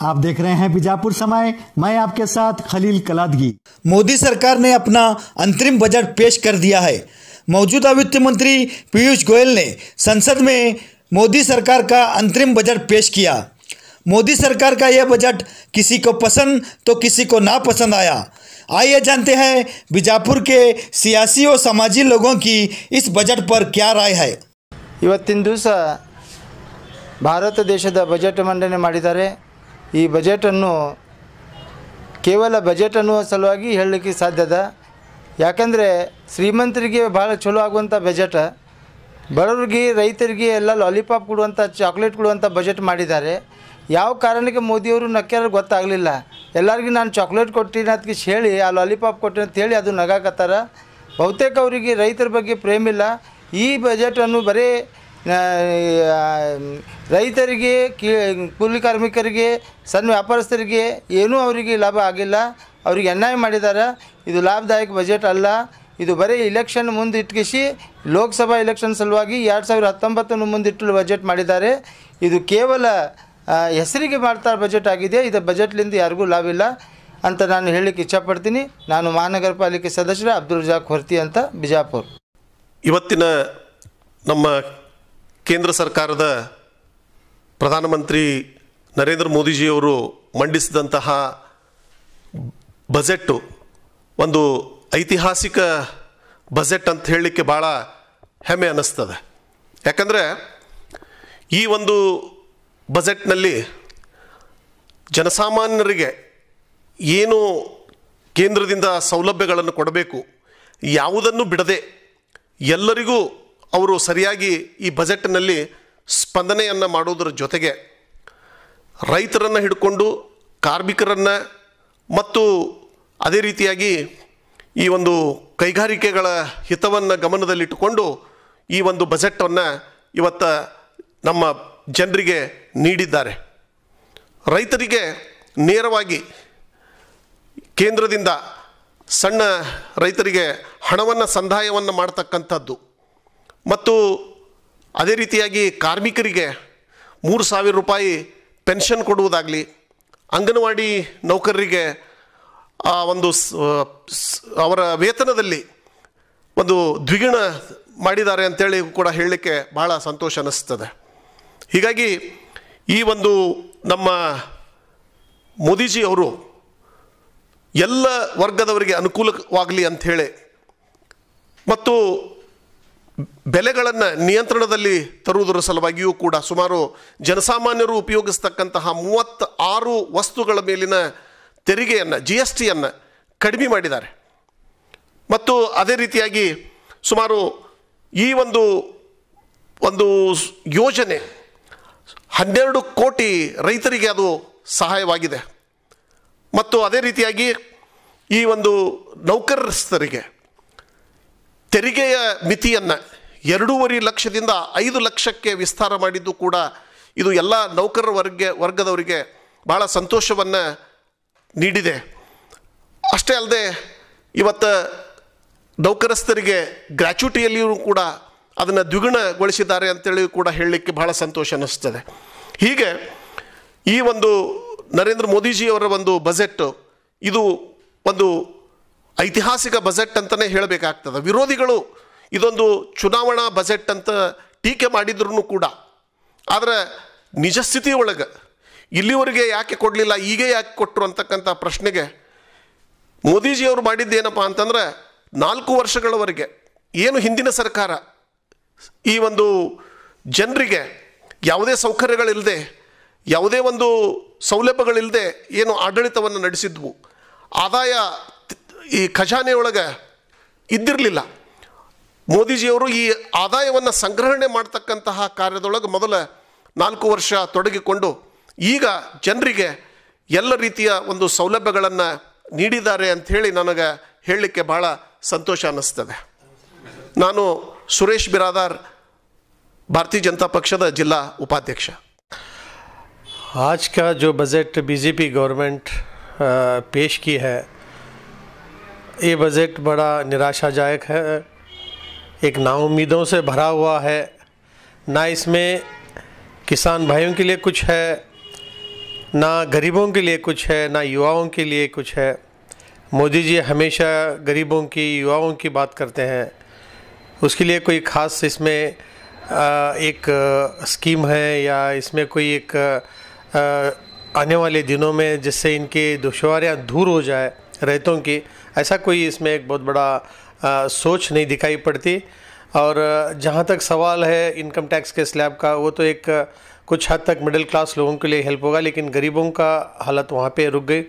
आप देख रहे हैं बीजापुर समय, मैं आपके साथ खलील कलादगी। मोदी सरकार ने अपना अंतरिम बजट पेश कर दिया है। मौजूदा वित्त मंत्री पीयूष गोयल ने संसद में मोदी सरकार का अंतरिम बजट पेश किया। मोदी सरकार का यह बजट किसी को पसंद तो किसी को नापसंद आया। आइए जानते हैं बीजापुर के सियासी और सामाजिक लोगों की इस बजट पर क्या राय है। ಇವತ್ತಿನ ದಿವಸ ಭಾರತ ದೇಶದ ಬಜೆಟ್ ಮಂಡನೆ ಮಾಡಿದ್ದಾರೆ। ಈ ಬಜೆಟನ್ನು ಕೇವಲ ಬಜೆಟ್ ಅನ್ನುವ ಸಲುವಾಗಿ ಹೇಳಲಿಕ್ಕೆ ಸಾಧ್ಯದ, ಯಾಕಂದರೆ ಶ್ರೀಮಂತರಿಗೆ ಭಾಳ ಚಲೋ ಆಗುವಂಥ ಬಜೆಟ್, ಬಡವರಿಗೆ ರೈತರಿಗೆ ಎಲ್ಲ ಲಾಲಿಪಾಪ್ ಕೊಡುವಂಥ ಚಾಕ್ಲೇಟ್ ಕೊಡುವಂಥ ಬಜೆಟ್ ಮಾಡಿದ್ದಾರೆ। ಯಾವ ಕಾರಣಕ್ಕೆ ಮೋದಿಯವರು ನಕ್ಕ್ಯಾರ ಗೊತ್ತಾಗಲಿಲ್ಲ। ಎಲ್ಲರಿಗೂ ನಾನು ಚಾಕ್ಲೇಟ್ ಕೊಟ್ಟಿನಿ ಅಂತ ಹೇಳಿ ಆ ಲಾಲಿಪಾಪ್ ಕೊಟ್ಟಿನಿ ಅಂತ ಹೇಳಿ ಅದು ನಗಾಕತ್ತಾರ। ಬಹುತೇಕ ಅವರಿಗೆ ರೈತರ ಬಗ್ಗೆ ಪ್ರೇಮ ಇಲ್ಲ। ಈ ಬಜೆಟನ್ನು ಬರೀ ರೈತರಿಗೆ, ಕೂಲಿ ಕಾರ್ಮಿಕರಿಗೆ, ಸಣ್ಣ ವ್ಯಾಪಾರಸ್ಥರಿಗೆ ಏನೂ ಅವರಿಗೆ ಲಾಭ ಆಗಿಲ್ಲ, ಅವರಿಗೆ ಅನ್ಯಾಯ ಮಾಡಿದ್ದಾರೆ। ಇದು ಲಾಭದಾಯಕ ಬಜೆಟ್ ಅಲ್ಲ, ಇದು ಬರೀ ಇಲೆಕ್ಷನ್ ಮುಂದಿಟ್ಟಿಸಿ ಲೋಕಸಭಾ ಇಲೆಕ್ಷನ್ ಸಲುವಾಗಿ 2019 ಮುಂದಿಟ್ಟು ಬಜೆಟ್ ಮಾಡಿದ್ದಾರೆ। ಇದು ಕೇವಲ ಹೆಸರಿಗೆ ಮಾಡ್ತಾ ಬಜೆಟ್ ಆಗಿದೆ। ಇದು ಬಜೆಟ್ಲಿಂದ ಯಾರಿಗೂ ಲಾಭ ಇಲ್ಲ ಅಂತ ನಾನು ಹೇಳಲಿಕ್ಕೆ ಇಚ್ಛಪಡ್ತೀನಿ। ನಾನು ಮಹಾನಗರ ಪಾಲಿಕೆ ಸದಸ್ಯರು ಅಬ್ದುಲ್ ರಜಾಕ್ ಹೊರ್ತಿ ಅಂತ, ಬಿಜಾಪುರ। ಇವತ್ತಿನ ನಮ್ಮ ಕೇಂದ್ರ ಸರ್ಕಾರದ ಪ್ರಧಾನಮಂತ್ರಿ ನರೇಂದ್ರ ಮೋದಿಜಿಯವರು ಮಂಡಿಸಿದಂತಹ ಬಜೆಟ್ಟು ಒಂದು ಐತಿಹಾಸಿಕ ಬಜೆಟ್ ಅಂತ ಹೇಳಲಿಕ್ಕೆ ಭಾಳ ಹೆಮ್ಮೆ ಅನ್ನಿಸ್ತದೆ। ಯಾಕಂದರೆ ಈ ಒಂದು ಬಜೆಟ್ನಲ್ಲಿ ಜನಸಾಮಾನ್ಯರಿಗೆ ಏನು ಕೇಂದ್ರದಿಂದ ಸೌಲಭ್ಯಗಳನ್ನು ಕೊಡಬೇಕು, ಯಾವುದನ್ನು ಬಿಡದೆ ಎಲ್ಲರಿಗೂ ಅವರು ಸರಿಯಾಗಿ ಈ ಬಜೆಟ್ನಲ್ಲಿ ಸ್ಪಂದನೆಯನ್ನು ಮಾಡೋದರ ಜೊತೆಗೆ ರೈತರನ್ನು ಹಿಡ್ಕೊಂಡು ಕಾರ್ಮಿಕರನ್ನು ಮತ್ತು ಅದೇ ರೀತಿಯಾಗಿ ಈ ಒಂದು ಕೈಗಾರಿಕೆಗಳ ಹಿತವನ್ನು ಗಮನದಲ್ಲಿಟ್ಟುಕೊಂಡು ಈ ಒಂದು ಬಜೆಟನ್ನು ಇವತ್ತು ನಮ್ಮ ಜನರಿಗೆ ನೀಡಿದ್ದಾರೆ। ರೈತರಿಗೆ ನೇರವಾಗಿ ಕೇಂದ್ರದಿಂದ ಸಣ್ಣ ರೈತರಿಗೆ ಹಣವನ್ನು ಸಂದಾಯವನ್ನು ಮಾಡ್ತಕ್ಕಂಥದ್ದು ಮತ್ತು ಅದೇ ರೀತಿಯಾಗಿ ಕಾರ್ಮಿಕರಿಗೆ 3,000 ರೂಪಾಯಿ ಪೆನ್ಷನ್ ಕೊಡುವುದಾಗಲಿ, ಅಂಗನವಾಡಿ ನೌಕರರಿಗೆ ಒಂದು ಅವರ ವೇತನದಲ್ಲಿ ಒಂದು ದ್ವಿಗುಣ ಮಾಡಿದ್ದಾರೆ ಅಂತೇಳಿ ಕೂಡ ಹೇಳಲಿಕ್ಕೆ ಭಾಳ ಸಂತೋಷ ಅನ್ನಿಸ್ತದೆ। ಹೀಗಾಗಿ ಈ ಒಂದು ನಮ್ಮ ಮೋದಿಜಿ ಅವರು ಎಲ್ಲ ವರ್ಗದವರಿಗೆ ಅನುಕೂಲವಾಗಲಿ ಅಂಥೇಳಿ ಮತ್ತು ಬೆಲೆಗಳನ್ನು ನಿಯಂತ್ರಣದಲ್ಲಿ ತರುವುದರ ಸಲುವಾಗಿಯೂ ಕೂಡ ಸುಮಾರು ಜನಸಾಮಾನ್ಯರು ಉಪಯೋಗಿಸ್ತಕ್ಕಂತಹ 36 ವಸ್ತುಗಳ ಮೇಲಿನ ತೆರಿಗೆಯನ್ನು GSTಯನ್ನು ಕಡಿಮೆ ಮಾಡಿದ್ದಾರೆ। ಮತ್ತು ಅದೇ ರೀತಿಯಾಗಿ ಸುಮಾರು ಈ ಒಂದು ಯೋಜನೆ 12 ಕೋಟಿ ರೈತರಿಗೆ ಅದು ಸಹಾಯವಾಗಿದೆ। ಮತ್ತು ಅದೇ ರೀತಿಯಾಗಿ ಈ ಒಂದು ನೌಕರಸ್ಥರಿಗೆ ತೆರಿಗೆಯ ಮಿತಿಯನ್ನು 2.5 ಲಕ್ಷದಿಂದ 5 ಲಕ್ಷಕ್ಕೆ ವಿಸ್ತಾರ ಮಾಡಿದ್ದು ಕೂಡ ಇದು ಎಲ್ಲ ನೌಕರರ ವರ್ಗದವರಿಗೆ ಭಾಳ ಸಂತೋಷವನ್ನು ನೀಡಿದೆ। ಅಷ್ಟೇ ಅಲ್ಲದೆ ಇವತ್ತು ನೌಕರಸ್ಥರಿಗೆ ಗ್ರ್ಯಾಚ್ಯುಟಿಯಲ್ಲಿಯೂ ಕೂಡ ಅದನ್ನು ದ್ವಿಗುಣಗೊಳಿಸಿದ್ದಾರೆ ಅಂತೇಳಿ ಕೂಡ ಹೇಳಲಿಕ್ಕೆ ಭಾಳ ಸಂತೋಷ ಅನ್ನಿಸ್ತದೆ। ಹೀಗೆ ಈ ಒಂದು ನರೇಂದ್ರ ಮೋದಿಜಿಯವರ ಒಂದು ಬಜೆಟ್ ಇದು ಒಂದು ಐತಿಹಾಸಿಕ ಬಜೆಟ್ ಅಂತಲೇ ಹೇಳಬೇಕಾಗ್ತದೆ। ವಿರೋಧಿಗಳು ಇದೊಂದು ಚುನಾವಣಾ ಬಜೆಟ್ ಅಂತ ಟೀಕೆ ಮಾಡಿದ್ರೂ ಕೂಡ, ಆದರೆ ನಿಜ ಸ್ಥಿತಿಯೊಳಗೆ ಇಲ್ಲಿವರೆಗೆ ಯಾಕೆ ಕೊಡಲಿಲ್ಲ, ಈಗ ಯಾಕೆ ಕೊಟ್ಟರು ಅಂತಕ್ಕಂಥ ಪ್ರಶ್ನೆಗೆ ಮೋದಿಜಿಯವರು ಮಾಡಿದ್ದೇನಪ್ಪ ಅಂತಂದರೆ 4 ವರ್ಷಗಳವರೆಗೆ ಏನು ಹಿಂದಿನ ಸರ್ಕಾರ ಈ ಒಂದು ಜನರಿಗೆ ಯಾವುದೇ ಸೌಕರ್ಯಗಳಿಲ್ಲದೆ, ಯಾವುದೇ ಒಂದು ಸೌಲಭ್ಯಗಳಿಲ್ಲದೆ ಏನು ಆಡಳಿತವನ್ನು ನಡೆಸಿದ್ವು, ಆದಾಯ ಈ ಖಜಾನೆಯೊಳಗೆ ಇದ್ದಿರಲಿಲ್ಲ। ಮೋದಿಜಿಯವರು ಈ ಆದಾಯವನ್ನು ಸಂಗ್ರಹಣೆ ಮಾಡ್ತಕ್ಕಂತಹ ಕಾರ್ಯದೊಳಗೆ ಮೊದಲ 4 ವರ್ಷ ತೊಡಗಿಕೊಂಡು ಈಗ ಜನರಿಗೆ ಎಲ್ಲ ರೀತಿಯ ಒಂದು ಸೌಲಭ್ಯಗಳನ್ನು ನೀಡಿದ್ದಾರೆ ಅಂಥೇಳಿ ನನಗೆ ಹೇಳಲಿಕ್ಕೆ ಭಾಳ ಸಂತೋಷ ಅನ್ನಿಸ್ತದೆ। ನಾನು ಸುರೇಶ್ ಬಿರಾದಾರ್, भारतीय जनता पक्षದ जिला उपाध्यक्ष। आज का जो बजट बीजेपी गवर्नमेंट पेश की है, ये बजट बड़ा निराशाजनक है, एक नाउम्मीदों से भरा हुआ है। ना इसमें किसान भाइयों के लिए कुछ है, ना गरीबों के लिए कुछ है, ना युवाओं के लिए कुछ है। मोदी जी हमेशा गरीबों की, युवाओं की बात करते हैं। उसके लिए कोई ख़ास इसमें एक स्कीम है या इसमें कोई एक आने वाले दिनों में जिससे इनकी दुश्वारियाँ दूर हो जाए रैयतों की, ऐसा कोई इसमें एक बहुत बड़ा सोच नहीं दिखाई पड़ती। और जहाँ तक सवाल है इनकम टैक्स के स्लैब का, वो तो एक कुछ हद तक मिडिल क्लास लोगों के लिए हेल्प होगा, लेकिन गरीबों का हालत वहाँ पे रुक गई।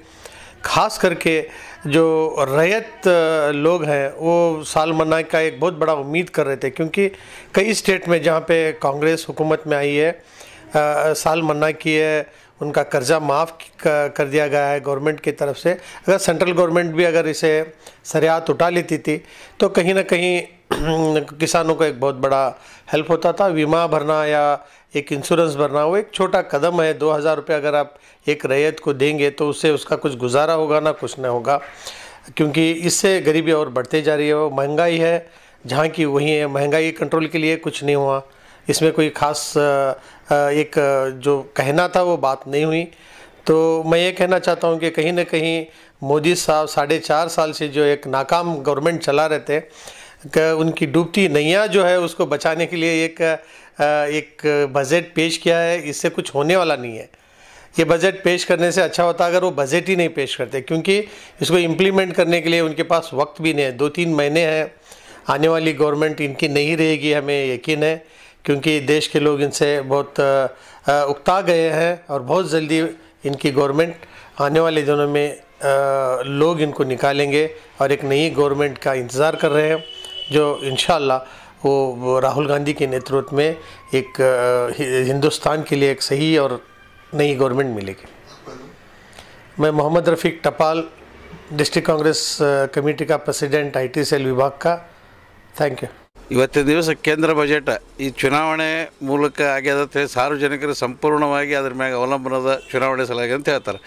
ख़ास करके जो रैयत लोग हैं वो साल मन्ना का एक बहुत बड़ा उम्मीद कर रहे थे, क्योंकि कई स्टेट में जहाँ पे कांग्रेस हुकूमत में आई है साल मन्ना की है, उनका कर्जा माफ़ कर दिया गया है गवर्नमेंट की तरफ से। अगर सेंट्रल गवर्नमेंट भी अगर इसे सरियात उठा लेती थी तो कहीं ना कहीं किसानों को एक बहुत बड़ा हेल्प होता था। बीमा भरना या एक इंश्योरेंस भरना वो एक छोटा कदम है। 2000 रुपये अगर आप एक रैयत को देंगे तो उससे उसका कुछ गुजारा होगा ना कुछ नहीं होगा, क्योंकि इससे गरीबी और बढ़ते जा रही है। वो महंगाई है जहाँ की वही है, महंगाई कंट्रोल के लिए कुछ नहीं हुआ। इसमें कोई ख़ास एक जो कहना था वो बात नहीं हुई। तो मैं ये कहना चाहता हूँ कि कहीं ना कहीं मोदी साहब 4.5 साल से जो एक नाकाम गवर्नमेंट चला रहे थे, उनकी डूबती नैया जो है उसको बचाने के लिए एक बजट पेश किया है। इससे कुछ होने वाला नहीं है। ये बजट पेश करने से अच्छा होता अगर वो बजट ही नहीं पेश करते, क्योंकि इसको इम्प्लीमेंट करने के लिए उनके पास वक्त भी नहीं है। 2-3 महीने हैं। आने वाली गवर्नमेंट इनकी नहीं रहेगी, हमें यकीन है, क्योंकि देश के लोग इनसे बहुत उकता गए हैं और बहुत जल्दी इनकी गवर्नमेंट आने वाले दिनों में लोग इनको निकालेंगे और एक नई गवर्नमेंट का इंतज़ार कर रहे हैं, जो इंशाअल्लाह वो राहुल गांधी के नेतृत्व में एक हिंदुस्तान के लिए एक सही और नई गवर्नमेंट मिलेगी। मैं मोहम्मद रफ़ीक टपाल, डिस्ट्रिक्ट कांग्रेस कमेटी का प्रेसिडेंट IT सेल विभाग का। Thank you. ಇವತ್ತಿನ ದಿವಸ ಕೇಂದ್ರ ಬಜೆಟ್ ಈ ಚುನಾವಣೆ ಮೂಲಕ ಆಗ್ಯದ ಅಂತ ಹೇಳಿ ಸಾರ್ವಜನಿಕರು ಸಂಪೂರ್ಣವಾಗಿ ಅದ್ರ ಮ್ಯಾಗ ಅವಲಂಬನದ ಚುನಾವಣೆ ಸಲಾಗಿ ಅಂತ ಹೇಳ್ತಾರೆ.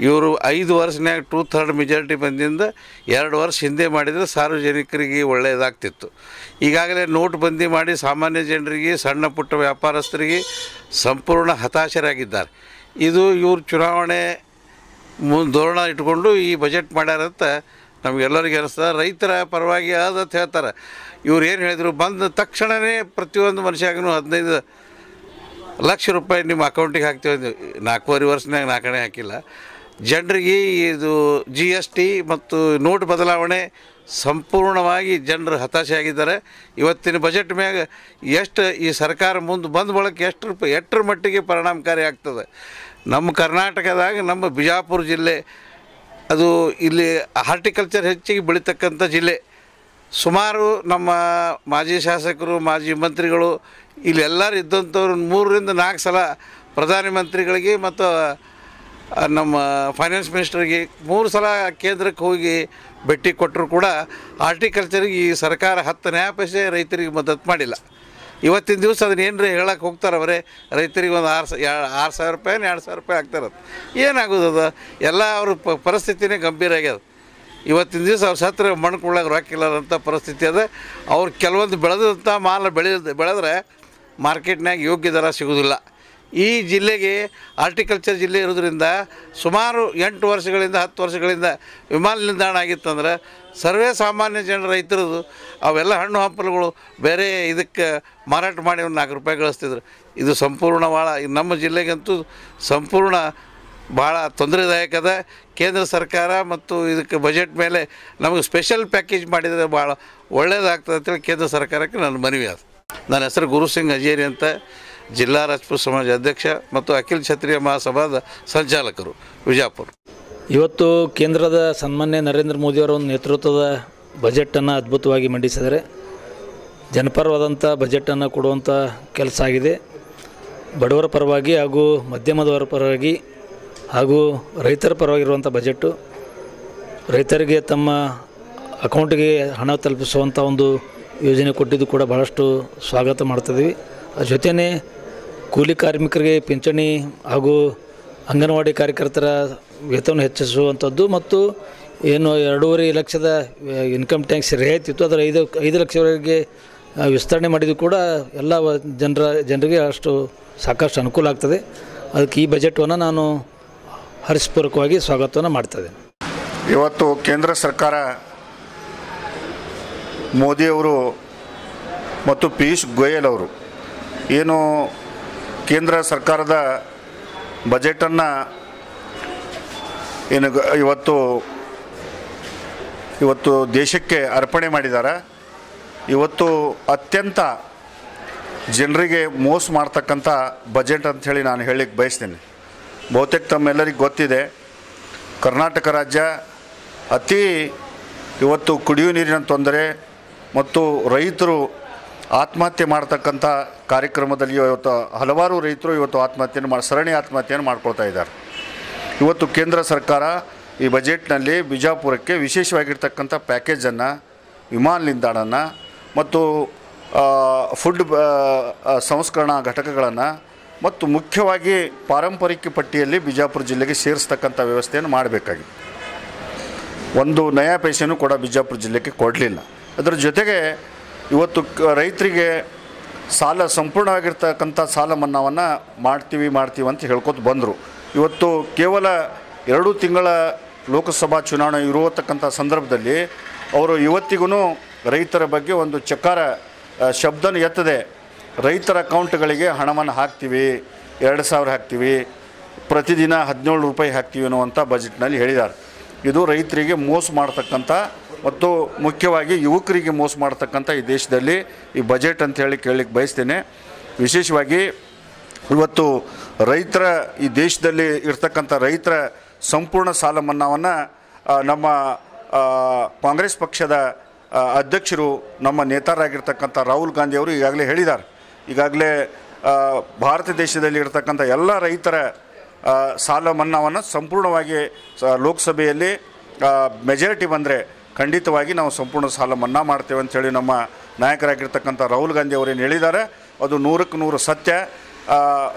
ಇವರು 5 ವರ್ಷನ್ಯಾಗ 2/3 ಮೆಜಾರಿಟಿ ಬಂದಿಂದ 2 ವರ್ಷ ಹಿಂದೆ ಮಾಡಿದರೆ ಸಾರ್ವಜನಿಕರಿಗೆ ಒಳ್ಳೆಯದಾಗ್ತಿತ್ತು. ಈಗಾಗಲೇ ನೋಟ್ ಬಂದಿ ಮಾಡಿ ಸಾಮಾನ್ಯ ಜನರಿಗೆ, ಸಣ್ಣ ಪುಟ್ಟ ವ್ಯಾಪಾರಸ್ಥರಿಗೆ ಸಂಪೂರ್ಣ ಹತಾಶರಾಗಿದ್ದಾರೆ. ಇದು ಇವರು ಚುನಾವಣೆ ಧೋರಣ ಇಟ್ಕೊಂಡು ಈ ಬಜೆಟ್ ಮಾಡ್ಯಾರಂತ ನಮಗೆಲ್ಲರಿಗೆ ಅನಿಸ್ತದೆ. ರೈತರ ಪರವಾಗಿ ಆದಂತ ಹೇಳ್ತಾರೆ. ಇವ್ರು ಏನು ಹೇಳಿದರು, ಬಂದ ತಕ್ಷಣವೇ ಪ್ರತಿಯೊಂದು ಮನುಷ್ಯಾಗೂ 15 ಲಕ್ಷ ರೂಪಾಯಿ ನಿಮ್ಮ ಅಕೌಂಟಿಗೆ ಹಾಕ್ತೀವಿ. 4.5 ವರ್ಷನಾಗ 4 ಹಾಕಿಲ್ಲ. ಜನರಿಗೆ ಇದು GST ಮತ್ತು ನೋಟ್ ಬದಲಾವಣೆ ಸಂಪೂರ್ಣವಾಗಿ ಜನರು ಹತಾಶೆಯಾಗಿದ್ದಾರೆ. ಇವತ್ತಿನ ಬಜೆಟ್ ಮ್ಯಾಗ ಎಷ್ಟು ಈ ಸರ್ಕಾರ ಮುಂದೆ ಬಂದ ಬಳಕ ಎಷ್ಟರ ಮಟ್ಟಿಗೆ ಪರಿಣಾಮಕಾರಿ ಆಗ್ತದೆ. ನಮ್ಮ ಕರ್ನಾಟಕದಾಗ ನಮ್ಮ ಬಿಜಾಪುರ ಜಿಲ್ಲೆ ಅದು ಇಲ್ಲಿ ಹಾರ್ಟಿಕಲ್ಚರ್ ಹೆಚ್ಚಿಗೆ ಬೆಳೀತಕ್ಕಂಥ ಜಿಲ್ಲೆ. ಸುಮಾರು ನಮ್ಮ ಮಾಜಿ ಶಾಸಕರು, ಮಾಜಿ ಮಂತ್ರಿಗಳು ಇಲ್ಲೆಲ್ಲರೂ ಇದ್ದಂಥವ್ರು 3-4 ಸಲ ಪ್ರಧಾನಮಂತ್ರಿಗಳಿಗೆ ಮತ್ತು ನಮ್ಮ ಫೈನಾನ್ಸ್ ಮಿನಿಸ್ಟರ್ಗೆ 3 ಸಲ ಕೇಂದ್ರಕ್ಕೆ ಹೋಗಿ ಭೇಟಿ ಕೊಟ್ಟರು ಕೂಡ ಹಾರ್ಟಿಕಲ್ಚರಿಗೆ ಈ ಸರ್ಕಾರ 10 ಪೈಸೆ ರೈತರಿಗೆ ಮದತ್ತು ಮಾಡಿಲ್ಲ. ಇವತ್ತಿನ ದಿವಸ ಅದನ್ನ ಏನ್ರಿ ಹೇಳಕ್ಕೆ ಹೋಗ್ತಾರೆ ಅವರೇ, ರೈತರಿಗೆ ಒಂದು 6,000 ರೂಪಾಯಿ 2,000 ರೂಪಾಯಿ ಆಗ್ತಾರದು. ಏನಾಗೋದದ? ಎಲ್ಲ ಅವ್ರ ಪರಿಸ್ಥಿತಿನೇ ಗಂಭೀರ ಆಗ್ಯದ. ಇವತ್ತಿನ ದಿವಸ ಅವ್ರು ಸತ್ರ ಮಣ್ಣು ಕೊಳ್ಳಾಗ ರೊಕ್ಕಿಲ್ಲದಂಥ ಪರಿಸ್ಥಿತಿ ಅದ. ಅವ್ರು ಕೆಲವೊಂದು ಬೆಳೆದಂಥ ಮಾಲ್ ಬೆಳೆದ್ರೆ ಮಾರ್ಕೆಟ್ನಾಗ ಯೋಗ್ಯ ದರ ಸಿಗೋದಿಲ್ಲ. ಈ ಜಿಲ್ಲೆಗೆ ಹಾರ್ಟಿಕಲ್ಚರ್ ಜಿಲ್ಲೆ ಇರೋದ್ರಿಂದ ಸುಮಾರು 8 ವರ್ಷಗಳಿಂದ 10 ವರ್ಷಗಳಿಂದ ವಿಮಾನ ನಿಲ್ದಾಣ ಆಗಿತ್ತಂದ್ರೆ ಸರ್ವೇ ಸಾಮಾನ್ಯ ಜನರ ರೈತರದು ಅವೆಲ್ಲ ಹಣ್ಣು ಹಂಪಲುಗಳು ಬೇರೆ ಇದಕ್ಕೆ ಮಾರಾಟ ಮಾಡಿ ಒಂದು 4 ರೂಪಾಯಿ ಗಳಿಸ್ತಿದ್ರು. ಇದು ಸಂಪೂರ್ಣ ಭಾಳ ನಮ್ಮ ಜಿಲ್ಲೆಗಂತೂ ಸಂಪೂರ್ಣ ಭಾಳ ತೊಂದರೆದಾಯಕ ಅದ. ಕೇಂದ್ರ ಸರ್ಕಾರ ಮತ್ತು ಇದಕ್ಕೆ ಬಜೆಟ್ ಮೇಲೆ ನಮಗೆ ಸ್ಪೆಷಲ್ ಪ್ಯಾಕೇಜ್ ಮಾಡಿದರೆ ಭಾಳ ಒಳ್ಳೆಯದಾಗ್ತದೆ ಅಂತೇಳಿ ಕೇಂದ್ರ ಸರ್ಕಾರಕ್ಕೆ ನನ್ನ ಮನವಿ ಅದು. ನನ್ನ ಹೆಸರು ಗುರುಸಿಂಗ್ ಹಜೇರಿ ಅಂತ, ಜಿಲ್ಲಾ ರಾಜಪೂತ್ ಸಮಾಜ ಅಧ್ಯಕ್ಷ ಮತ್ತು ಅಖಿಲ ಕ್ಷತ್ರಿಯ ಮಹಾಸಭಾದ ಸಂಚಾಲಕರು, ವಿಜಯಪುರ. ಇವತ್ತು ಕೇಂದ್ರದ ಸನ್ಮಾನ್ಯ ನರೇಂದ್ರ ಮೋದಿಯವರ ಒಂದು ನೇತೃತ್ವದ ಬಜೆಟನ್ನು ಅದ್ಭುತವಾಗಿ ಮಂಡಿಸಿದರೆ ಜನಪರವಾದಂಥ ಬಜೆಟನ್ನು ಕೊಡುವಂಥ ಕೆಲಸ ಆಗಿದೆ. ಬಡವರ ಪರವಾಗಿ ಹಾಗೂ ಮಧ್ಯಮದವರ ಪರವಾಗಿ ಹಾಗೂ ರೈತರ ಪರವಾಗಿರುವಂಥ ಬಜೆಟ್ಟು, ರೈತರಿಗೆ ತಮ್ಮ ಅಕೌಂಟಿಗೆ ಹಣ ತಲುಪಿಸುವಂಥ ಒಂದು ಯೋಜನೆ ಕೊಟ್ಟಿದ್ದು ಕೂಡ ಭಾಳಷ್ಟು ಸ್ವಾಗತ ಮಾಡ್ತಿದ್ದೀವಿ. ಅದ್ರ ಜೊತೆಯೇ ಕೂಲಿ ಕಾರ್ಮಿಕರಿಗೆ ಪಿಂಚಣಿ ಹಾಗೂ ಅಂಗನವಾಡಿ ಕಾರ್ಯಕರ್ತರ ವೇತನ ಹೆಚ್ಚಿಸುವಂಥದ್ದು ಮತ್ತು ಏನು 2.5 ಲಕ್ಷದ ಇನ್ಕಮ್ ಟ್ಯಾಕ್ಸ್ ರಿಯಾಯಿತಿ ಇತ್ತು ಅದರ 5 ಲಕ್ಷವರೆಗೆ ವಿಸ್ತರಣೆ ಮಾಡಿದ್ದು ಕೂಡ ಎಲ್ಲ ಜನರಿಗೆ ಅಷ್ಟು ಸಾಕಷ್ಟು ಅನುಕೂಲ ಆಗ್ತದೆ. ಅದಕ್ಕೆ ಈ ಬಜೆಟನ್ನು ನಾನು ಹರ್ಷಪೂರ್ವಕವಾಗಿ ಸ್ವಾಗತವನ್ನು ಮಾಡ್ತದೆ. ಇವತ್ತು ಕೇಂದ್ರ ಸರ್ಕಾರ ಮೋದಿಯವರು ಮತ್ತು ಪಿಯೂಷ್ ಗೋಯಲ್ ಅವರು ಏನು ಕೇಂದ್ರ ಸರ್ಕಾರದ ಬಜೆಟನ್ನು ಏನು ಇವತ್ತು ದೇಶಕ್ಕೆ ಅರ್ಪಣೆ ಮಾಡಿದ್ದಾರೆ. ಇವತ್ತು ಅತ್ಯಂತ ಜನರಿಗೆ ಮೋಸ ಮಾಡ್ತಕ್ಕಂಥ ಬಜೆಟ್ ಅಂಥೇಳಿ ನಾನು ಹೇಳಲಿಕ್ಕೆ ಬಯಸ್ತೀನಿ. ಬಹುತೇಕ ತಮ್ಮೆಲ್ಲರಿಗೆ ಗೊತ್ತಿದೆ, ಕರ್ನಾಟಕ ರಾಜ್ಯ ಇವತ್ತು ಕುಡಿಯುವ ನೀರಿನ ತೊಂದರೆ ಮತ್ತು ರೈತರು ಆತ್ಮಹತ್ಯೆ ಮಾಡ್ತಕ್ಕಂಥ ಕಾರ್ಯಕ್ರಮದಲ್ಲಿ ಇವತ್ತು ಹಲವಾರು ರೈತರು ಇವತ್ತು ಸರಣಿ ಆತ್ಮಹತ್ಯೆಯನ್ನು ಮಾಡ್ಕೊಳ್ತಾ ಇದ್ದಾರೆ. ಇವತ್ತು ಕೇಂದ್ರ ಸರ್ಕಾರ ಈ ಬಜೆಟ್ನಲ್ಲಿ ಬಿಜಾಪುರಕ್ಕೆ ವಿಶೇಷವಾಗಿರ್ತಕ್ಕಂಥ ಪ್ಯಾಕೇಜನ್ನು, ವಿಮಾನ ನಿಲ್ದಾಣನ ಮತ್ತು ಫುಡ್ ಸಂಸ್ಕರಣಾ ಘಟಕಗಳನ್ನು ಮತ್ತು ಮುಖ್ಯವಾಗಿ ಪಾರಂಪರಿಕ ಪಟ್ಟಿಯಲ್ಲಿ ಬಿಜಾಪುರ ಜಿಲ್ಲೆಗೆ ಸೇರಿಸ್ತಕ್ಕಂಥ ವ್ಯವಸ್ಥೆಯನ್ನು ಮಾಡಬೇಕಾಗಿದೆ. ಒಂದು ನಯಾ ಪೈಸೆನೂ ಕೂಡ ಬಿಜಾಪುರ ಜಿಲ್ಲೆಗೆ ಕೊಡಲಿಲ್ಲ. ಅದರ ಜೊತೆಗೆ ಇವತ್ತು ರೈತರಿಗೆ ಸಂಪೂರ್ಣವಾಗಿರ್ತಕ್ಕಂಥ ಸಾಲ ಮನ್ನಾವನ್ನು ಮಾಡ್ತೀವಿ ಅಂತ ಹೇಳ್ಕೊತ ಬಂದರು. ಇವತ್ತು ಕೇವಲ 2 ತಿಂಗಳ ಲೋಕಸಭಾ ಚುನಾವಣೆ ಇರುವತಕ್ಕಂಥ ಸಂದರ್ಭದಲ್ಲಿ ಅವರು ಇವತ್ತಿಗೂ ರೈತರ ಬಗ್ಗೆ ಒಂದು ಚಕಾರ ಶಬ್ದನ ಎತ್ತದೆ. ರೈತರ ಅಕೌಂಟ್ಗಳಿಗೆ ಹಣವನ್ನು ಹಾಕ್ತೀವಿ, 2,000 ಹಾಕ್ತೀವಿ, ಪ್ರತಿದಿನ 17 ರೂಪಾಯಿ ಹಾಕ್ತೀವಿ ಅನ್ನುವಂಥ ಬಜೆಟ್ನಲ್ಲಿ ಹೇಳಿದ್ದಾರೆ. ಇದು ರೈತರಿಗೆ ಮೋಸ ಮಾಡ್ತಕ್ಕಂಥ ಮತ್ತು ಮುಖ್ಯವಾಗಿ ಯುವಕರಿಗೆ ಮೋಸ ಮಾಡ್ತಕ್ಕಂಥ ಈ ದೇಶದಲ್ಲಿ ಈ ಬಜೆಟ್ ಅಂತ ಕೇಳಲಿಕ್ಕೆ ಬಯಸ್ತೇನೆ. ವಿಶೇಷವಾಗಿ ಇವತ್ತು ಈ ದೇಶದಲ್ಲಿ ಇರ್ತಕ್ಕಂಥ ರೈತರ ಸಂಪೂರ್ಣ ಸಾಲ ಮನ್ನಾವನ್ನು ನಮ್ಮ ಕಾಂಗ್ರೆಸ್ ಪಕ್ಷದ ಅಧ್ಯಕ್ಷರು, ನಮ್ಮ ನೇತಾರರಾಗಿರ್ತಕ್ಕಂಥ ರಾಹುಲ್ ಗಾಂಧಿ ಅವರು ಈಗಾಗಲೇ ಹೇಳಿದ್ದಾರೆ. ಈಗಾಗಲೇ ಭಾರತ ದೇಶದಲ್ಲಿ ಇರ್ತಕ್ಕಂಥ ಎಲ್ಲ ರೈತರ ಸಾಲ ಮನ್ನಾವನ್ನು ಸಂಪೂರ್ಣವಾಗಿ ಲೋಕಸಭೆಯಲ್ಲಿ ಮೆಜಾರಿಟಿ ಬಂದರೆ ಖಂಡಿತವಾಗಿ ನಾವು ಸಂಪೂರ್ಣ ಸಾಲ ಮನ್ನಾ ಮಾಡ್ತೇವೆ ಅಂಥೇಳಿ ನಮ್ಮ ನಾಯಕರಾಗಿರ್ತಕ್ಕಂಥ ರಾಹುಲ್ ಗಾಂಧಿ ಅವರೇನು ಹೇಳಿದ್ದಾರೆ ಅದು 100ಕ್ಕೆ 100 ಸತ್ಯ.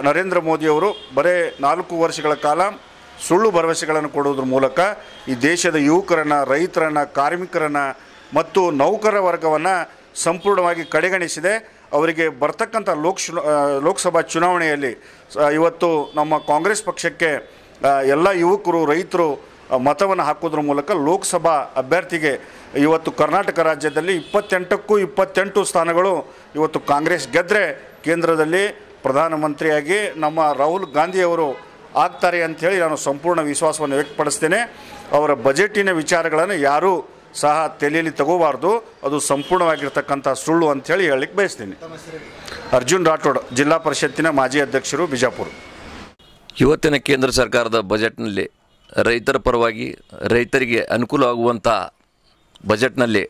ನರೇಂದ್ರ ಮೋದಿಯವರು ಬರೀ 4 ವರ್ಷಗಳ ಕಾಲ ಸುಳ್ಳು ಭರವಸೆಗಳನ್ನು ಕೊಡುವುದರ ಮೂಲಕ ಈ ದೇಶದ ಯುವಕರನ್ನು, ರೈತರನ್ನು, ಕಾರ್ಮಿಕರನ್ನು ಮತ್ತು ನೌಕರ ವರ್ಗವನ್ನು ಸಂಪೂರ್ಣವಾಗಿ ಕಡೆಗಣಿಸಿದೆ. ಅವರಿಗೆ ಬರ್ತಕ್ಕಂಥ ಲೋಕಸಭಾ ಚುನಾವಣೆಯಲ್ಲಿ ಇವತ್ತು ನಮ್ಮ ಕಾಂಗ್ರೆಸ್ ಪಕ್ಷಕ್ಕೆ ಎಲ್ಲ ಯುವಕರು, ರೈತರು ಮತವನ್ನು ಹಾಕೋದ್ರ ಮೂಲಕ ಲೋಕಸಭಾ ಅಭ್ಯರ್ಥಿಗೆ ಇವತ್ತು ಕರ್ನಾಟಕ ರಾಜ್ಯದಲ್ಲಿ 28ಕ್ಕೂ 28 ಸ್ಥಾನಗಳು ಇವತ್ತು ಕಾಂಗ್ರೆಸ್ ಗೆದ್ದರೆ ಕೇಂದ್ರದಲ್ಲಿ ಪ್ರಧಾನಮಂತ್ರಿಯಾಗಿ ನಮ್ಮ ರಾಹುಲ್ ಗಾಂಧಿಯವರು ಆಗ್ತಾರೆ ಅಂಥೇಳಿ ನಾನು ಸಂಪೂರ್ಣ ವಿಶ್ವಾಸವನ್ನು ವ್ಯಕ್ತಪಡಿಸ್ತೇನೆ. ಅವರ ಬಜೆಟಿನ ವಿಚಾರಗಳನ್ನು ಯಾರೂ ಸಹ ತಲೆಯಲ್ಲಿ ತಗೋಬಾರ್ದು, ಅದು ಸಂಪೂರ್ಣವಾಗಿರ್ತಕ್ಕಂಥ ಸುಳ್ಳು ಅಂಥೇಳಿ ಹೇಳಲಿಕ್ಕೆ ಬಯಸ್ತೀನಿ. ಅರ್ಜುನ್ ರಾಠೋಡ್, ಜಿಲ್ಲಾ ಪರಿಷತ್ತಿನ ಮಾಜಿ ಅಧ್ಯಕ್ಷರು, ಬಿಜಾಪುರ. ಇವತ್ತಿನ ಕೇಂದ್ರ ಸರ್ಕಾರದ ಬಜೆಟ್ನಲ್ಲಿ ರೈತರ ಪರವಾಗಿ ರೈತರಿಗೆ ಅನುಕೂಲವಾಗುವಂಥ ಬಜೆಟ್ನಲ್ಲಿ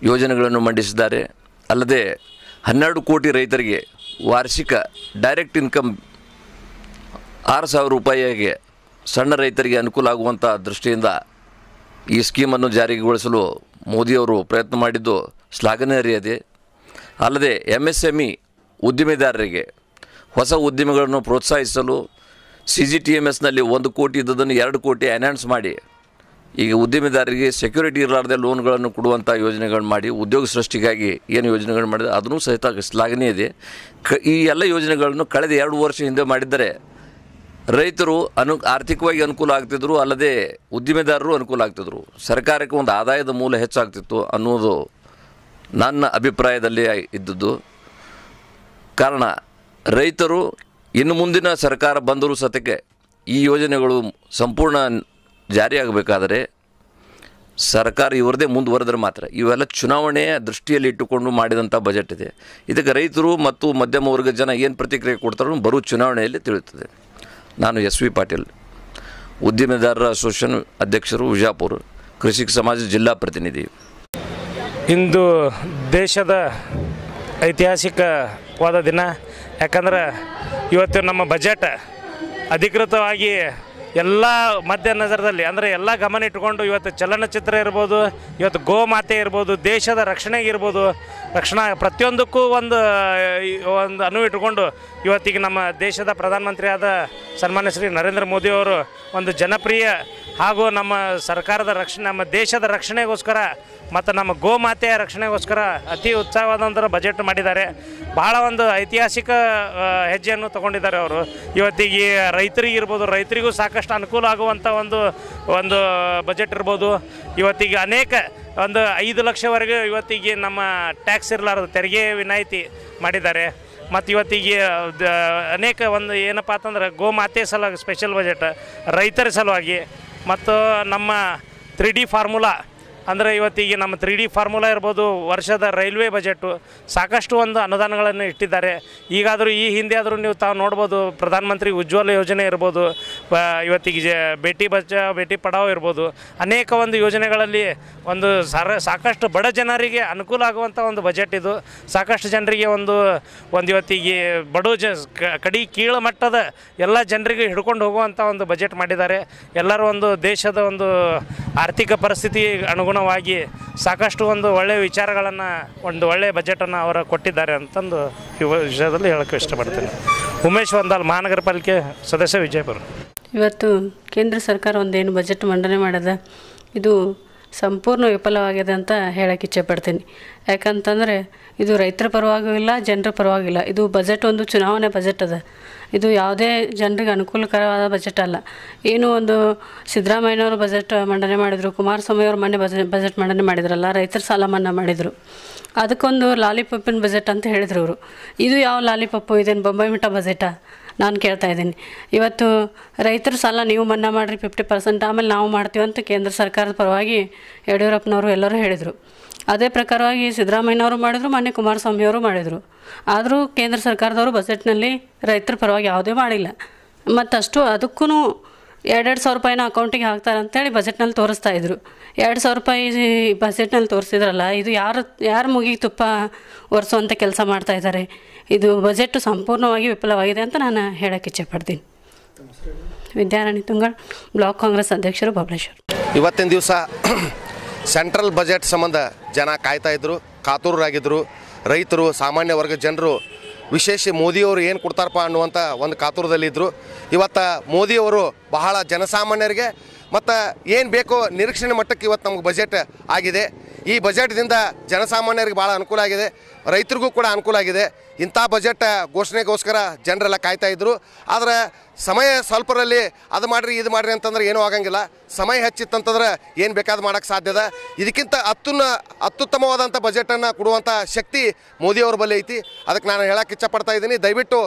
ಯೋಜನೆಗಳನ್ನು ಮಂಡಿಸಿದ್ದಾರೆ. ಅಲ್ಲದೆ 12 ಕೋಟಿ ರೈತರಿಗೆ ವಾರ್ಷಿಕ ಡೈರೆಕ್ಟ್ ಇನ್ಕಮ್ 6,000 ರೂಪಾಯಿಗೆ ಸಣ್ಣ ರೈತರಿಗೆ ಅನುಕೂಲ ಆಗುವಂಥ ದೃಷ್ಟಿಯಿಂದ ಈ ಸ್ಕೀಮನ್ನು ಜಾರಿಗೊಳಿಸಲು ಮೋದಿಯವರು ಪ್ರಯತ್ನ ಮಾಡಿದ್ದು ಶ್ಲಾಘನೀಯತೆ. ಅಲ್ಲದೆ MSME ಉದ್ದಿಮೆದಾರರಿಗೆ ಹೊಸ ಉದ್ಯಮಗಳನ್ನು ಪ್ರೋತ್ಸಾಹಿಸಲು CGTMSನಲ್ಲಿ 1 ಕೋಟಿ ಇದ್ದದನ್ನು 2 ಕೋಟಿ ಎನ್ಹಾನ್ಸ್ ಮಾಡಿ ಈಗ ಉದ್ಯಮಿದಾರರಿಗೆ ಸೆಕ್ಯೂರಿಟಿ ಇರಲಾರ್ದೆ ಲೋನ್ಗಳನ್ನು ಕೊಡುವಂಥ ಯೋಜನೆಗಳನ್ನು ಮಾಡಿ ಉದ್ಯೋಗ ಸೃಷ್ಟಿಗಾಗಿ ಏನು ಯೋಜನೆಗಳು ಮಾಡಿದೆ ಅದನ್ನು ಸಹಿತ ಶ್ಲಾಘನೀಯ ಇದೆ. ಈ ಎಲ್ಲ ಯೋಜನೆಗಳನ್ನು ಕಳೆದ 2 ವರ್ಷ ಹಿಂದೆ ಮಾಡಿದ್ದರೆ ರೈತರು ಆರ್ಥಿಕವಾಗಿ ಅನುಕೂಲ ಆಗ್ತಿದ್ರು, ಅಲ್ಲದೆ ಉದ್ದಿಮೆದಾರರು ಅನುಕೂಲ ಆಗ್ತಿದ್ರು, ಸರ್ಕಾರಕ್ಕೆ ಒಂದು ಆದಾಯದ ಮೂಲ ಹೆಚ್ಚಾಗ್ತಿತ್ತು ಅನ್ನೋದು ನನ್ನ ಅಭಿಪ್ರಾಯದಲ್ಲಿ ಇದ್ದದ್ದು. ಕಾರಣ ರೈತರು ಇನ್ನು ಮುಂದಿನ ಸರ್ಕಾರ ಬಂದರೂ ಸತಕ್ಕೆ ಈ ಯೋಜನೆಗಳು ಸಂಪೂರ್ಣ ಜಾರಿಯಾಗಬೇಕಾದರೆ ಸರ್ಕಾರ ಇವರದೇ ಮುಂದುವರೆದ್ರೆ ಮಾತ್ರ. ಇವೆಲ್ಲ ಚುನಾವಣೆಯ ದೃಷ್ಟಿಯಲ್ಲಿ ಇಟ್ಟುಕೊಂಡು ಮಾಡಿದಂಥ ಬಜೆಟ್ ಇದೆ. ಇದಕ್ಕೆ ರೈತರು ಮತ್ತು ಮಧ್ಯಮ ವರ್ಗದ ಜನ ಏನು ಪ್ರತಿಕ್ರಿಯೆ ಕೊಡ್ತಾರೋ ಬರುವ ಚುನಾವಣೆಯಲ್ಲಿ ತಿಳಿಯುತ್ತದೆ. ನಾನು SV ಪಾಟೀಲ್, ಉದ್ಯಮೆದಾರರ ಅಸೋಸಿಯೇಷನ್ ಅಧ್ಯಕ್ಷರು, ವಿಜಾಪುರ, ಕೃಷಿಕ ಸಮಾಜ ಜಿಲ್ಲಾ ಪ್ರತಿನಿಧಿ. ಇಂದು ದೇಶದ ಐತಿಹಾಸಿಕವಾದ ದಿನ. ಯಾಕಂದ್ರೆ ಇವತ್ತು ನಮ್ಮ ಬಜೆಟ್ ಅಧಿಕೃತವಾಗಿ ಎಲ್ಲ ಮಧ್ಯ ನಜರದಲ್ಲಿ ಅಂದರೆ ಎಲ್ಲ ಗಮನ ಇಟ್ಕೊಂಡು ಇವತ್ತು ಚಲನಚಿತ್ರ ಇರ್ಬೋದು, ಇವತ್ತು ಗೋಮಾತೆ ಇರ್ಬೋದು, ದೇಶದ ರಕ್ಷಣೆಗೆ ಇರ್ಬೋದು, ಪ್ರತಿಯೊಂದಕ್ಕೂ ಒಂದು ಅನುವು ಇಟ್ಕೊಂಡು ಇವತ್ತಿಗೆ ನಮ್ಮ ದೇಶದ ಪ್ರಧಾನಮಂತ್ರಿಯಾದ ಸನ್ಮಾನ್ಯ ಶ್ರೀ ನರೇಂದ್ರ ಮೋದಿಯವರು ಒಂದು ಜನಪ್ರಿಯ ಹಾಗೂ ನಮ್ಮ ಸರ್ಕಾರದ ರಕ್ಷಣೆ, ನಮ್ಮ ದೇಶದ ರಕ್ಷಣೆಗೋಸ್ಕರ ಮತ್ತು ನಮ್ಮ ಗೋಮಾತೆಯ ರಕ್ಷಣೆಗೋಸ್ಕರ ಅತಿ ಉತ್ಸಾಹವಾದಂಥ ಬಜೆಟ್ ಮಾಡಿದ್ದಾರೆ. ಭಾಳ ಒಂದು ಐತಿಹಾಸಿಕ ಹೆಜ್ಜೆಯನ್ನು ತಗೊಂಡಿದ್ದಾರೆ ಅವರು. ಇವತ್ತಿಗೆ ರೈತರಿಗೂ ಸಾಕಷ್ಟು ಅನುಕೂಲ ಆಗುವಂಥ ಒಂದು ಬಜೆಟ್ ಇರ್ಬೋದು. ಇವತ್ತಿಗೆ ಅನೇಕ ಒಂದು 5 ಲಕ್ಷವರೆಗೂ ಇವತ್ತಿಗೆ ನಮ್ಮ ಟ್ಯಾಕ್ಸ್ ಇರಲಾರದು ತೆರಿಗೆ ವಿನಾಯಿತಿ ಮಾಡಿದ್ದಾರೆ. ಮತ್ತು ಇವತ್ತಿಗೆ ಅನೇಕ ಒಂದು ಏನಪ್ಪ ಅಂತಂದ್ರೆ ಗೋಮಾತೆ ಸಲುವಾಗಿ ಸ್ಪೆಷಲ್ ಬಜೆಟ್, ರೈತರ ಸಲುವಾಗಿ, ಮತ್ತು ನಮ್ಮ 3D ಫಾರ್ಮುಲಾ ಅಂದರೆ ಇವತ್ತಿಗೆ ನಮ್ಮ 3D ಫಾರ್ಮುಲಾ ಇರ್ಬೋದು, ವರ್ಷದ ರೈಲ್ವೆ ಬಜೆಟು ಸಾಕಷ್ಟು ಒಂದು ಅನುದಾನಗಳನ್ನು ಇಟ್ಟಿದ್ದಾರೆ. ಈಗಾದರೂ ಈ ಹಿಂದೆ ಆದರೂ ನೀವು ತಾವು ನೋಡ್ಬೋದು, ಪ್ರಧಾನಮಂತ್ರಿ ಉಜ್ವಲ ಯೋಜನೆ ಇರ್ಬೋದು, ಇವತ್ತಿಗೆ ಬೇಟಿ ಬಚಾವ್ ಬೇಟಿ ಪಡಾವ್ ಇರ್ಬೋದು, ಅನೇಕ ಒಂದು ಯೋಜನೆಗಳಲ್ಲಿ ಒಂದು ಸಾಕಷ್ಟು ಬಡ ಜನರಿಗೆ ಅನುಕೂಲ ಆಗುವಂಥ ಒಂದು ಬಜೆಟ್ ಇದು. ಸಾಕಷ್ಟು ಜನರಿಗೆ ಒಂದು ಇವತ್ತಿಗೆ ಕೀಳು ಮಟ್ಟದ ಎಲ್ಲ ಜನರಿಗೆ ಹಿಡ್ಕೊಂಡು ಹೋಗುವಂಥ ಒಂದು ಬಜೆಟ್ ಮಾಡಿದ್ದಾರೆ. ಎಲ್ಲರೂ ಒಂದು ದೇಶದ ಒಂದು ಆರ್ಥಿಕ ಪರಿಸ್ಥಿತಿ ಅನುಗುಣವಾಗಿ ಸಾಕಷ್ಟು ಒಂದು ಒಳ್ಳೆಯ ವಿಚಾರಗಳನ್ನು, ಒಂದು ಒಳ್ಳೆಯ ಬಜೆಟನ್ನು ಅವರು ಕೊಟ್ಟಿದ್ದಾರೆ ಅಂತಂದು ಈ ವಿಷಯದಲ್ಲಿ ಹೇಳೋಕ್ಕೆ ಇಷ್ಟಪಡ್ತೀನಿ. ಉಮೇಶ್ ವಂದಾಲ್, ಮಹಾನಗರ ಪಾಲಿಕೆ ಸದಸ್ಯ, ವಿಜಯಪುರ. ಇವತ್ತು ಕೇಂದ್ರ ಸರ್ಕಾರ ಒಂದೇನು ಬಜೆಟ್ ಮಂಡನೆ ಮಾಡಿದೆ, ಇದು ಸಂಪೂರ್ಣ ವಿಫಲವಾಗಿದೆ ಅಂತ ಹೇಳೋಕ್ಕೆ ಇಚ್ಛೆಪಡ್ತೀನಿ. ಯಾಕಂತಂದರೆ ಇದು ರೈತರ ಪರವಾಗೂ ಇಲ್ಲ, ಜನರ ಪರವಾಗಿಲ್ಲ. ಇದು ಬಜೆಟ್ ಒಂದು ಚುನಾವಣೆ ಬಜೆಟ್ ಅದ. ಇದು ಯಾವುದೇ ಜನರಿಗೆ ಅನುಕೂಲಕರವಾದ ಬಜೆಟ್ ಅಲ್ಲ. ಏನು ಒಂದು ಸಿದ್ದರಾಮಯ್ಯನವರು ಬಜೆಟ್ ಮಂಡನೆ ಮಾಡಿದರು, ಕುಮಾರಸ್ವಾಮಿ ಅವರು ಮೊನ್ನೆ ಬಜೆಟ್ ಮಂಡನೆ ಮಾಡಿದ್ರಲ್ಲ, ರೈತರ ಸಾಲ ಮನ್ನಾ ಮಾಡಿದರು. ಅದಕ್ಕೊಂದು ಲಾಲಿಪಾಪಿನ ಬಜೆಟ್ ಅಂತ ಹೇಳಿದ್ರು ಅವರು. ಇದು ಯಾವ ಲಾಲಿಪಾಪು, ಇದೇನು ಬೊಂಬೈ ಮಿಠ ಬಜೆಟಾ ನಾನು ಕೇಳ್ತಾ ಇದ್ದೀನಿ. ಇವತ್ತು ರೈತರ ಸಾಲ ನೀವು ಮನ್ನಾ ಮಾಡಿರಿ 50%, ಆಮೇಲೆ ನಾವು ಮಾಡ್ತೀವಿ ಅಂತ ಕೇಂದ್ರ ಸರ್ಕಾರದ ಪರವಾಗಿ ಯಡಿಯೂರಪ್ಪನವರು ಎಲ್ಲರೂ ಹೇಳಿದರು. ಅದೇ ಪ್ರಕಾರವಾಗಿ ಸಿದ್ದರಾಮಯ್ಯನವರು ಮಾಡಿದರು, ಮೊನ್ನೆ ಕುಮಾರಸ್ವಾಮಿಯವರು ಮಾಡಿದರು. ಆದರೂ ಕೇಂದ್ರ ಸರ್ಕಾರದವರು ಬಜೆಟ್ನಲ್ಲಿ ರೈತರ ಪರವಾಗಿ ಯಾವುದೇ ಮಾಡಿಲ್ಲ. ಮತ್ತು ಅದಕ್ಕೂ 2,000 ರೂಪಾಯಿನ ಅಕೌಂಟಿಗೆ ಹಾಕ್ತಾರೆ ಅಂತೇಳಿ ಬಜೆಟ್ನಲ್ಲಿ ತೋರಿಸ್ತಾ ಇದ್ರು. 2,000 ರೂಪಾಯಿ ಬಜೆಟ್ನಲ್ಲಿ ತೋರಿಸಿದ್ರಲ್ಲ, ಇದು ಯಾರು ಮುಗಿಗೆ ತುಪ್ಪ ಒರೆಸುವಂಥ ಕೆಲಸ ಮಾಡ್ತಾ ಇದ್ದಾರೆ. ಇದು ಬಜೆಟ್ ಸಂಪೂರ್ಣವಾಗಿ ವಿಫಲವಾಗಿದೆ ಅಂತ ನಾನು ಹೇಳೋಕ್ಕೆ ಇಚ್ಛೆಪಡ್ತೀನಿ. ವಿದ್ಯಾರಾಣಿ ತುಂಗಳ, ಬ್ಲಾಕ್ ಕಾಂಗ್ರೆಸ್ ಅಧ್ಯಕ್ಷರು, ಬಬಲೇಶ್ವರ. ಇವತ್ತಿನ ದಿವಸ ಸೆಂಟ್ರಲ್ ಬಜೆಟ್ ಸಂಬಂಧ ಜನ ಕಾಯ್ತಾ ಇದ್ದರು, ಕಾತುರರಾಗಿದ್ದರು. ರೈತರು, ಸಾಮಾನ್ಯ ವರ್ಗ ಜನರು, ವಿಶೇಷ ಮೋದಿಯವರು ಏನು ಕೊಡ್ತಾರಪ್ಪ ಅನ್ನುವಂಥ ಒಂದು ಕಾತುರದಲ್ಲಿದ್ದರು. ಇವತ್ತು ಮೋದಿಯವರು ಬಹಳ ಜನಸಾಮಾನ್ಯರಿಗೆ ಮತ್ತು ಏನು ಬೇಕೋ ನಿರೀಕ್ಷಣೆ ಮಟ್ಟಕ್ಕೆ ಇವತ್ತು ನಮಗೆ ಬಜೆಟ್ ಆಗಿದೆ. ಈ ಬಜೆಟ್ದಿಂದ ಜನಸಾಮಾನ್ಯರಿಗೆ ಭಾಳ ಅನುಕೂಲ ಆಗಿದೆ, ರೈತರಿಗೂ ಕೂಡ ಅನುಕೂಲ ಆಗಿದೆ. ಇಂಥ ಬಜೆಟ್ ಘೋಷಣೆಗೋಸ್ಕರ ಜನರೆಲ್ಲ ಕಾಯ್ತಾ ಇದ್ದರು. ಆದರೆ ಸಮಯ ಸ್ವಲ್ಪರಲ್ಲಿ ಅದು ಮಾಡಿರಿ ಇದು ಮಾಡಿರಿ ಅಂತಂದ್ರೆ ಏನೂ ಆಗಂಗಿಲ್ಲ. ಸಮಯ ಹೆಚ್ಚಿತ್ತಂತಂದ್ರೆ ಏನು ಬೇಕಾದ್ರೂ ಮಾಡೋಕ್ಕೆ ಸಾಧ್ಯದ. ಇದಕ್ಕಿಂತ ಅತ್ಯುತ್ತಮವಾದಂಥ ಬಜೆಟನ್ನು ಕೊಡುವಂಥ ಶಕ್ತಿ ಮೋದಿಯವ್ರ ಬಳಿ ಐತಿ. ಅದಕ್ಕೆ ನಾನು ಹೇಳಕ್ಕೆ ಇಚ್ಛಪಡ್ತಾ ಇದ್ದೀನಿ, ದಯವಿಟ್ಟು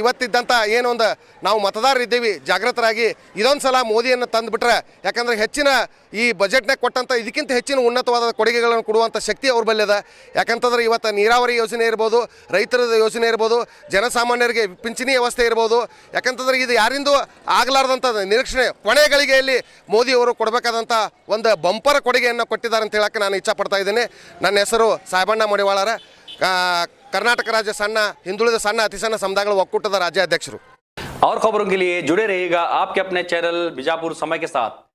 ಇವತ್ತಿದ್ದಂಥ ಏನೊಂದು ನಾವು ಮತದಾರರಿದ್ದೀವಿ, ಜಾಗೃತರಾಗಿ ಇದೊಂದು ಸಲ ಮೋದಿಯನ್ನು ತಂದುಬಿಟ್ರೆ, ಯಾಕಂದರೆ ಹೆಚ್ಚಿನ ಈ ಬಜೆಟ್ನಾಗ ಕೊಟ್ಟಂಥ ಇದಕ್ಕಿಂತ ಹೆಚ್ಚಿನ ಉನ್ನತವಾದ ಕೊಡುಗೆಗಳನ್ನು ಕೊಡುವಂಥ ಶಕ್ತಿ ಅವ್ರ ಬಳಿ ಅದ. ಯಾಕಂತಂದ್ರೆ ಇವತ್ತು ನೀರಾವರಿ ಯೋಜನೆ ಇರ್ಬೋದು, ರೈತರ ಯೋಜನೆ ಇರ್ಬೋದು, ಜನಸಾಮಾನ್ಯರಿಗೆ ಪಿಂಚಣಿ ವ್ಯವಸ್ಥೆ ಇರ್ಬೋದು. ಯಾಕಂತಂದ್ರೆ ಇದು ಯಾರಿಂದೂ ಆಗಲಾರ್ದಂಥ ನಿರೀಕ್ಷಣೆ ಕೊನೆ ಗಳಿಗೆಯಲ್ಲಿ ಮೋದಿಯವರು ಕೊಡಬೇಕಾದಂಥ ಒಂದು ಬಂಪರ್ ಕೊಡುಗೆಯನ್ನು ಕೊಟ್ಟಿದ್ದಾರೆ ಅಂತ ಹೇಳಕ್ಕೆ ನಾನು ಇಚ್ಛಪಡ್ತಾ ಇದ್ದೇನೆ. ನನ್ನ ಹೆಸರು ಸಾಹೇಬಣ್ಣ ಮಡಿವಾಳರ, ಕರ್ನಾಟಕ ರಾಜ್ಯ ಹಿಂದುಳಿದ ಸಣ್ಣ ಅತಿ ಸಣ್ಣ ಸಮುದಾಯಗಳ ಒಕ್ಕೂಟದ ರಾಜ್ಯಾಧ್ಯಕ್ಷರು. और खबरों के लिए जुड़े रहिएगा आपके अपने चैनल बीजापुर समय के साथ।